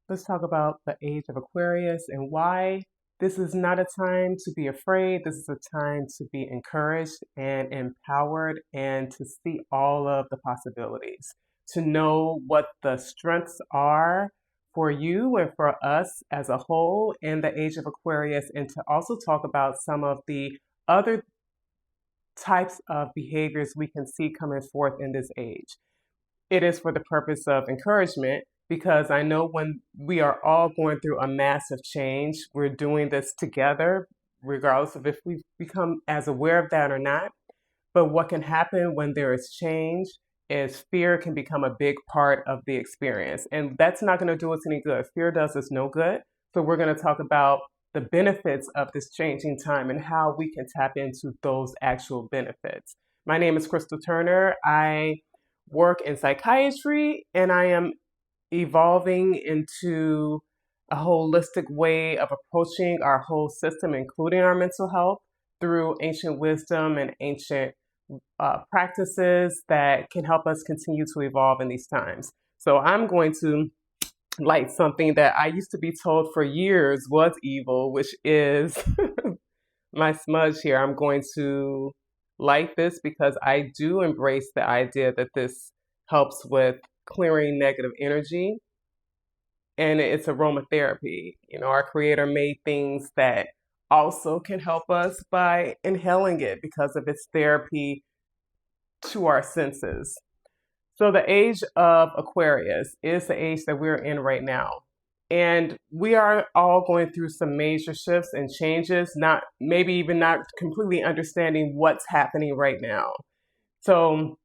Let's talk about the age of Aquarius and why this is not a time to be afraid. This is a time to be encouraged and empowered and to see all of the possibilities, to know what the strengths are for you and for us as a whole in the age of Aquarius, and to also talk about some of the other types of behaviors we can see coming forth in this age. It is for the purpose of encouragement because I know when we are all going through a massive change, we're doing this together, regardless of if we become as aware of that or not. But what can happen when there is change is fear can become a big part of the experience. And that's not going to do us any good. Fear does us no good. So we're going to talk about the benefits of this changing time and how we can tap into those actual benefits. My name is Crystal Turner. I work in psychiatry, and I am evolving into a holistic way of approaching our whole system, including our mental health, through ancient wisdom and ancient practices that can help us continue to evolve in these times. So I'm going to light something that I used to be told for years was evil, which is my smudge here. I'm going to light this because I do embrace the idea that this helps with clearing negative energy, and it's aromatherapy. You know, our creator made things that also can help us by inhaling it because of its therapy to our senses. So the age of Aquarius is the age that we're in right now. And we are all going through some major shifts and changes, maybe even not completely understanding what's happening right now. So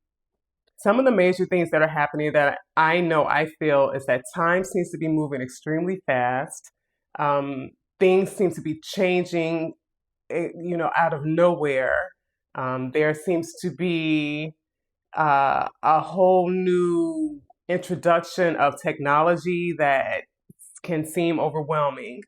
some of the major things that are happening that I feel is that time seems to be moving extremely fast. Things seem to be changing, out of nowhere. There seems to be a whole new introduction of technology that can seem overwhelming.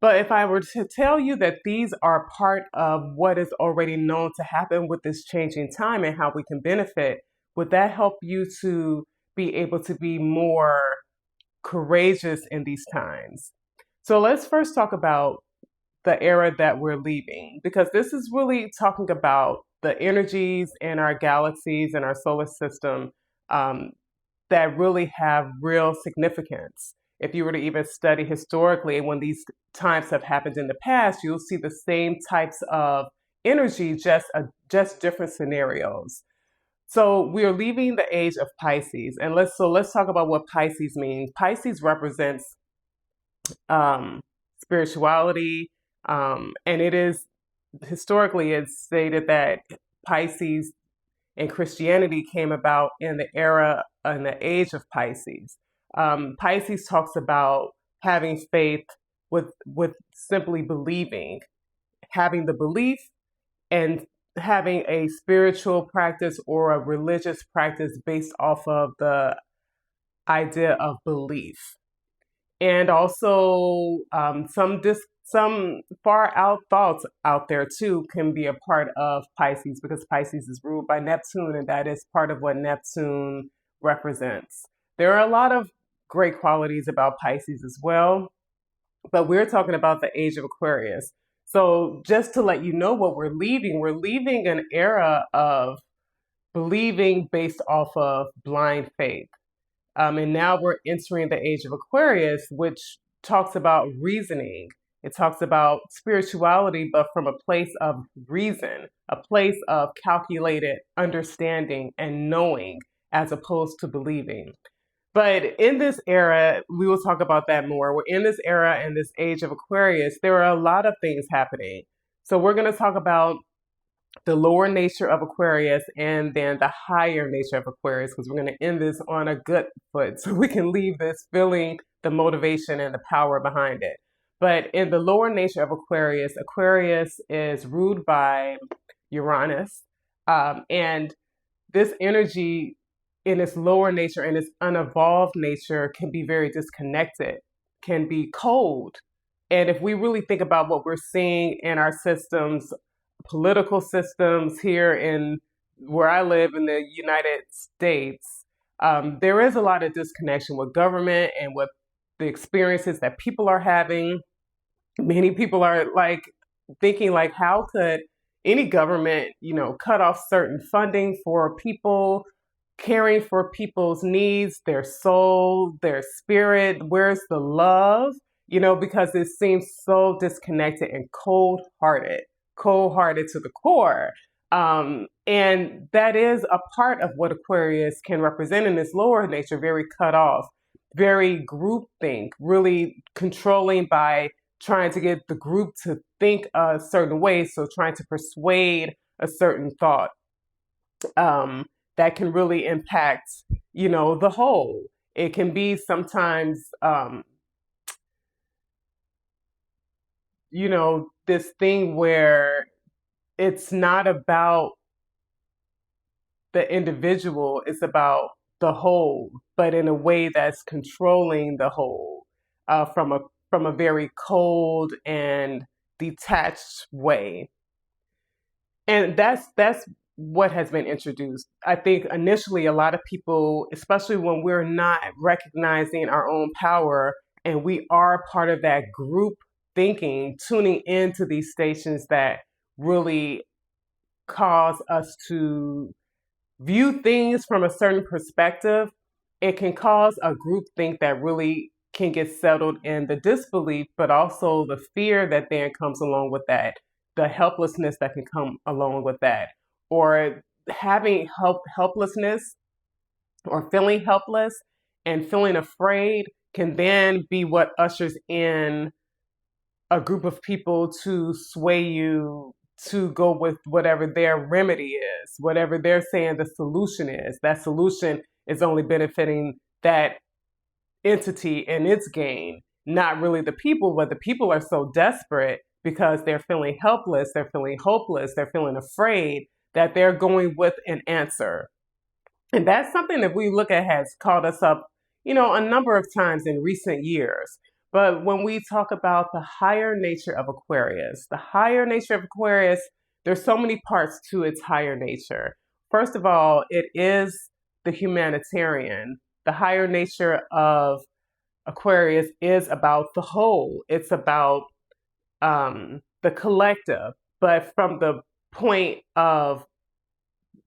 But if I were to tell you that these are part of what is already known to happen with this changing time and how we can benefit, would that help you to be able to be more courageous in these times? So let's first talk about the era that we're leaving, because this is really talking about the energies in our galaxies and our solar system that really have real significance. If you were to even study historically, when these times have happened in the past, you'll see the same types of energy, just different scenarios. So we are leaving the age of Pisces, and let's talk about what Pisces means. Pisces represents spirituality, and it is historically it's stated that Pisces and Christianity came about in the age of Pisces. Pisces talks about having faith with simply believing, having the belief, and having a spiritual practice or a religious practice based off of the idea of belief. And also some far out thoughts out there too can be a part of Pisces, because Pisces is ruled by Neptune, and that is part of what Neptune represents. There are a lot of great qualities about Pisces as well, but we're talking about the age of Aquarius. So just to let you know what we're leaving an era of believing based off of blind faith. And now we're entering the age of Aquarius, which talks about reasoning. It talks about spirituality, but from a place of reason, a place of calculated understanding and knowing, as opposed to believing. But in this era, we will talk about that more. We're in this era and this age of Aquarius. There are a lot of things happening. So we're going to talk about the lower nature of Aquarius and then the higher nature of Aquarius, because we're going to end this on a good foot so we can leave this feeling the motivation and the power behind it. But in the lower nature of Aquarius, Aquarius is ruled by Uranus. And this energy in its lower nature and its unevolved nature can be very disconnected, can be cold. And if we really think about what we're seeing in our systems, political systems here in where I live in the United States, there is a lot of disconnection with government and with the experiences that people are having. Many people are like thinking like, how could any government, cut off certain funding for people, caring for people's needs, their soul, their spirit? Where's the love? Because it seems so disconnected and cold-hearted to the core. And that is a part of what Aquarius can represent in its lower nature, very cut off, very groupthink, really controlling by trying to get the group to think a certain way. So trying to persuade a certain thought that can really impact, the whole. It can be sometimes, this thing where it's not about the individual, it's about the whole, but in a way that's controlling the whole from a very cold and detached way. And that's what has been introduced. I think initially a lot of people, especially when we're not recognizing our own power and we are part of that group thinking, tuning into these stations that really cause us to view things from a certain perspective, it can cause a group think that really can get settled in the disbelief, but also the fear that then comes along with that, the helplessness that can come along with that, or having helplessness or feeling helpless and feeling afraid can then be what ushers in a group of people to sway you to go with whatever their remedy is, whatever they're saying the solution is. That solution is only benefiting that entity and its gain, not really the people, but the people are so desperate because they're feeling helpless, they're feeling hopeless, they're feeling afraid that they're going with an answer. And that's something that we look at has caught us up, a number of times in recent years. But when we talk about the higher nature of Aquarius, there's so many parts to its higher nature. First of all, it is the humanitarian. The higher nature of Aquarius is about the whole. It's about the collective, but from the point of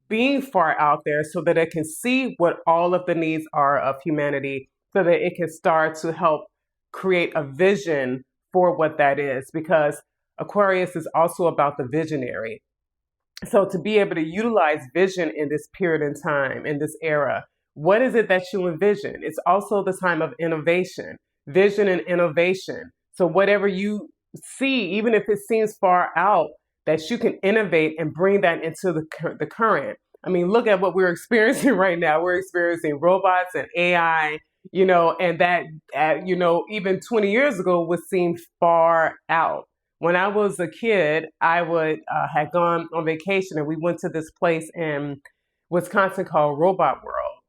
being far out there so that it can see what all of the needs are of humanity so that it can start to help create a vision for what that is, because Aquarius is also about the visionary. So to be able to utilize vision in this period in time, in this era, what is it that you envision? It's also the time of innovation, vision and innovation. So whatever you see, even if it seems far out, that you can innovate and bring that into the current. I mean, look at what we're experiencing right now. We're experiencing robots and AI, and that, even 20 years ago would seem far out. When I was a kid, I had gone on vacation and we went to this place in Wisconsin called Robot World.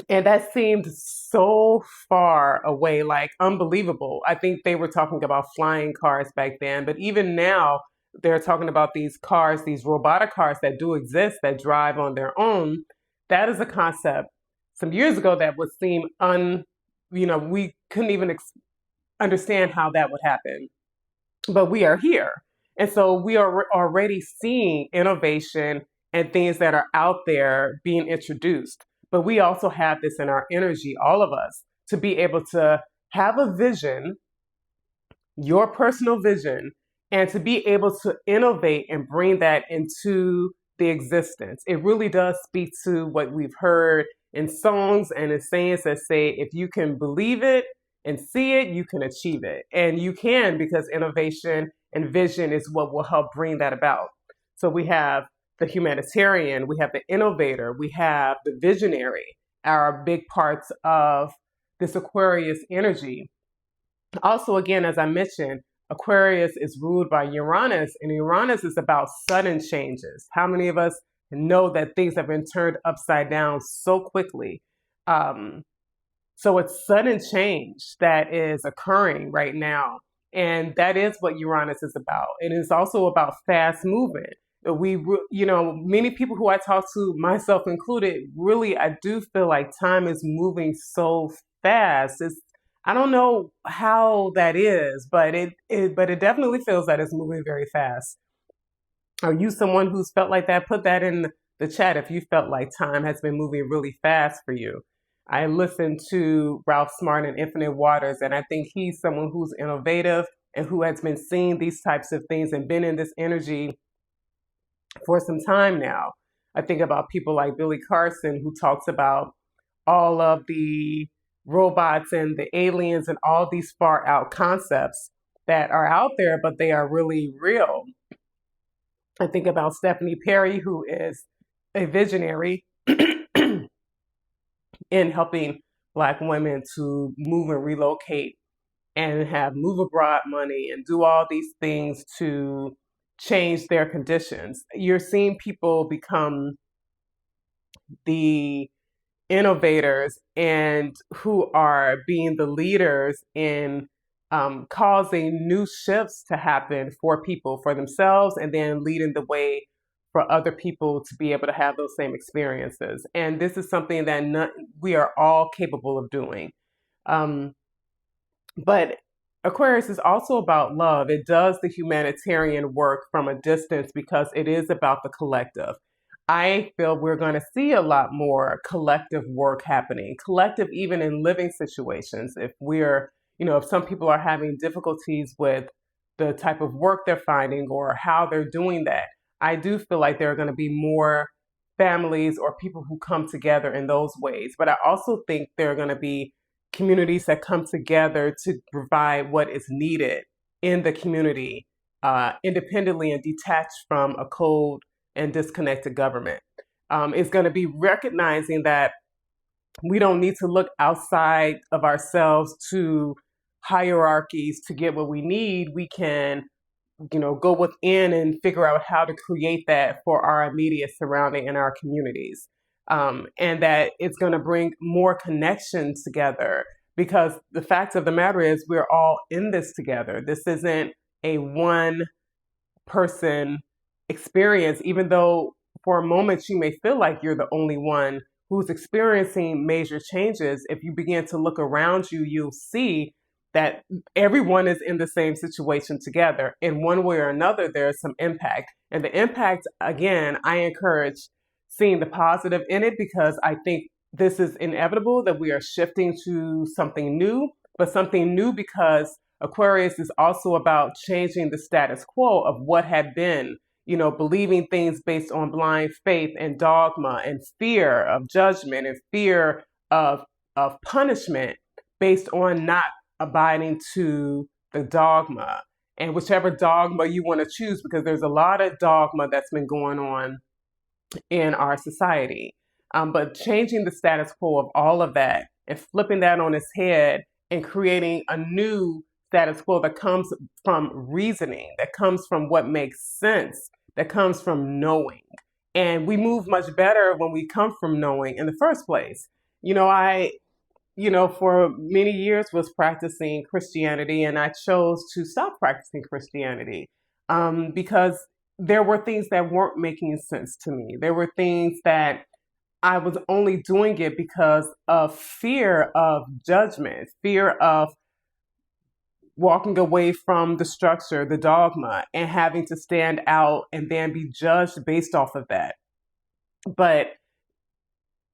And that seemed so far away, like unbelievable. I think they were talking about flying cars back then, but even now they're talking about these cars, these robotic cars that do exist, that drive on their own. That is a concept some years ago that would seem we couldn't even understand how that would happen. But we are here. And so we are already seeing innovation and things that are out there being introduced. But we also have this in our energy, all of us, to be able to have a vision, your personal vision, and to be able to innovate and bring that into the existence. It really does speak to what we've heard in songs and in sayings that say, if you can believe it and see it, you can achieve it. And you can, because innovation and vision is what will help bring that about. So we have the humanitarian, we have the innovator, we have the visionary, are big parts of this Aquarius energy. Also, again, as I mentioned, Aquarius is ruled by Uranus, and Uranus is about sudden changes. How many of us know that things have been turned upside down so quickly? So it's sudden change that is occurring right now. And that is what Uranus is about. It is also about fast movement. Many people who I talk to, myself included, really, I do feel like time is moving so fast. I don't know how that is, but it definitely feels that it's moving very fast. Are you someone who's felt like that? Put that in the chat if you felt like time has been moving really fast for you. I listened to Ralph Smart and Infinite Waters, and I think he's someone who's innovative and who has been seeing these types of things and been in this energy for some time now. I think about people like Billy Carson, who talks about all of the robots and the aliens and all these far out concepts that are out there, but they are really real. I think about Stephanie Perry, who is a visionary in helping Black women to move and relocate and have move abroad money and do all these things to change their conditions. You're seeing people become the innovators and who are being the leaders in causing new shifts to happen for people, for themselves, and then leading the way for other people to be able to have those same experiences. And this is something that we are all capable of doing. But Aquarius is also about love. It does the humanitarian work from a distance because it is about the collective. I feel we're going to see a lot more collective work happening, collective even in living situations. If some people are having difficulties with the type of work they're finding or how they're doing that, I do feel like there are going to be more families or people who come together in those ways. But I also think there are going to be communities that come together to provide what is needed in the community, independently and detached from a cold and disconnected government. It's going to be recognizing that we don't need to look outside of ourselves to hierarchies to get what we need. We can, go within and figure out how to create that for our immediate surrounding and our communities. And that it's going to bring more connections together, because the fact of the matter is we're all in this together. This isn't a one person experience, even though for a moment you may feel like you're the only one who's experiencing major changes. If you begin to look around you, you'll see that everyone is in the same situation together. In one way or another, there's some impact. And the impact, again, I encourage seeing the positive in it, because I think this is inevitable that we are shifting to something new, but something new because Aquarius is also about changing the status quo of what had been, believing things based on blind faith and dogma and fear of judgment and fear of punishment based on not abiding to the dogma, and whichever dogma you want to choose, because there's a lot of dogma that's been going on in our society. But changing the status quo of all of that and flipping that on its head and creating a new status quo that comes from reasoning, that comes from what makes sense, that comes from knowing. And we move much better when we come from knowing in the first place. I for many years was practicing Christianity, and I chose to stop practicing Christianity because there were things that weren't making sense to me. There were things that I was only doing it because of fear of judgment, fear of walking away from the structure, the dogma, and having to stand out and then be judged based off of that. But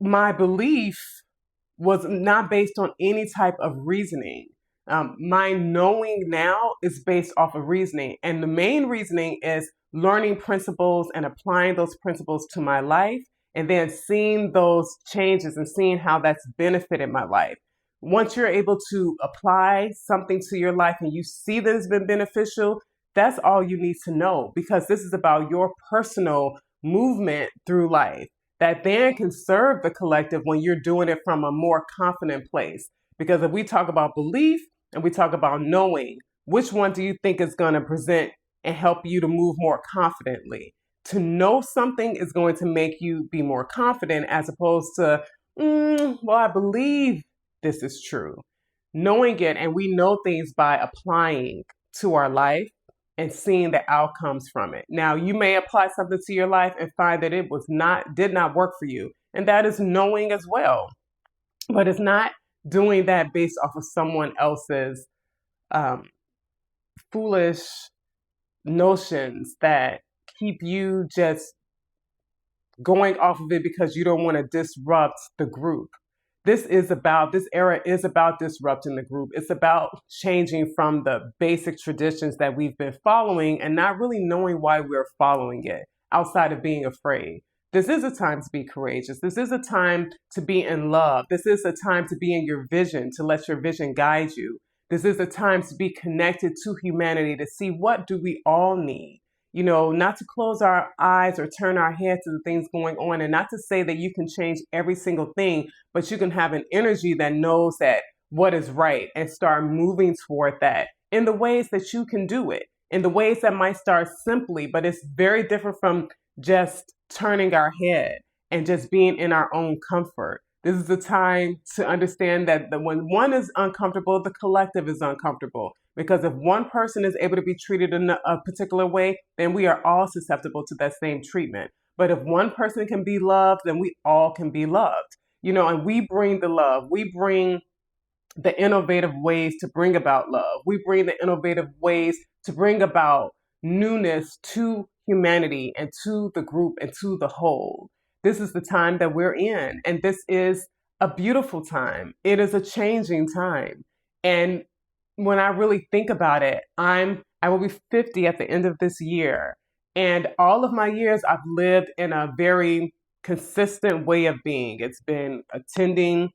my belief was not based on any type of reasoning. My knowing now is based off of reasoning. And the main reasoning is learning principles and applying those principles to my life, and then seeing those changes and seeing how that's benefited my life. Once you're able to apply something to your life and you see that it's been beneficial, that's all you need to know, because this is about your personal movement through life that then can serve the collective when you're doing it from a more confident place. Because if we talk about belief and we talk about knowing, which one do you think is going to present and help you to move more confidently? To know something is going to make you be more confident, as opposed to, well, I believe this is true. Knowing it, and we know things by applying to our life and seeing the outcomes from it. Now, you may apply something to your life and find that did not work for you. And that is knowing as well. But it's not doing that based off of someone else's um, foolish notions that keep you just going off of it because you don't want to disrupt the group. This era is about disrupting the group. It's about changing from the basic traditions that we've been following and not really knowing why we're following it outside of being afraid. This is a time to be courageous. This is a time to be in love. This is a time to be in your vision, to let your vision guide you. This is a time to be connected to humanity, to see what do we all need. You know, not to close our eyes or turn our head to the things going on, and not to say that you can change every single thing, but you can have an energy that knows that what is right and start moving toward that in the ways that you can do it, in the ways that might start simply, but it's very different from just turning our head and just being in our own comfort. This is the time to understand that when one is uncomfortable, the collective is uncomfortable. Because if one person is able to be treated in a particular way, then we are all susceptible to that same treatment. But if one person can be loved, then we all can be loved. You know, and we bring the love. We bring the innovative ways to bring about love. We bring the innovative ways to bring about newness to humanity and to the group and to the whole. This is the time that we're in, and this is a beautiful time. It is a changing time. And when I really think about it, I will be 50 at the end of this year. And all of my years I've lived in a very consistent way of being. It's been attending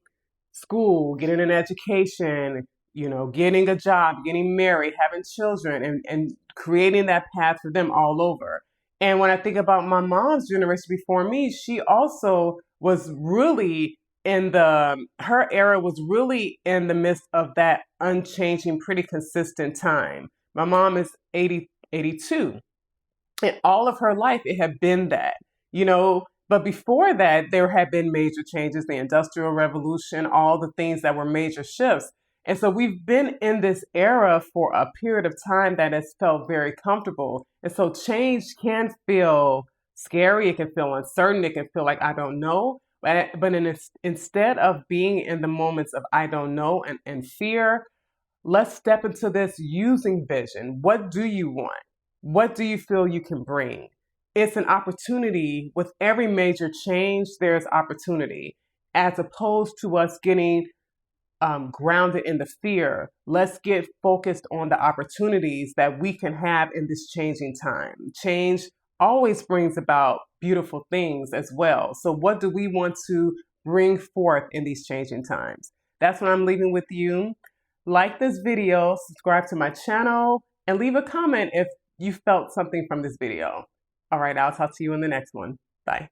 school, getting an education, you know, getting a job, getting married, having children, and creating that path for them all over. And when I think about my mom's generation before me, she also was really her era was really in the midst of that unchanging, pretty consistent time. My mom is 82. And all of her life, it had been that, you know. But before that, there had been major changes, the Industrial Revolution, all the things that were major shifts. And so we've been in this era for a period of time that has felt very comfortable. And so change can feel scary, it can feel uncertain, it can feel like I don't know. Instead of being in the moments of I don't know and fear, let's step into this using vision. What do you want? What do you feel you can bring? It's an opportunity. With every major change, there's opportunity. As opposed to us getting grounded in the fear, let's get focused on the opportunities that we can have in this changing time. Change always brings about beautiful things as well. So what do we want to bring forth in these changing times? That's what I'm leaving with you. Like this video, subscribe to my channel, and leave a comment if you felt something from this video. All right, I'll talk to you in the next one. Bye.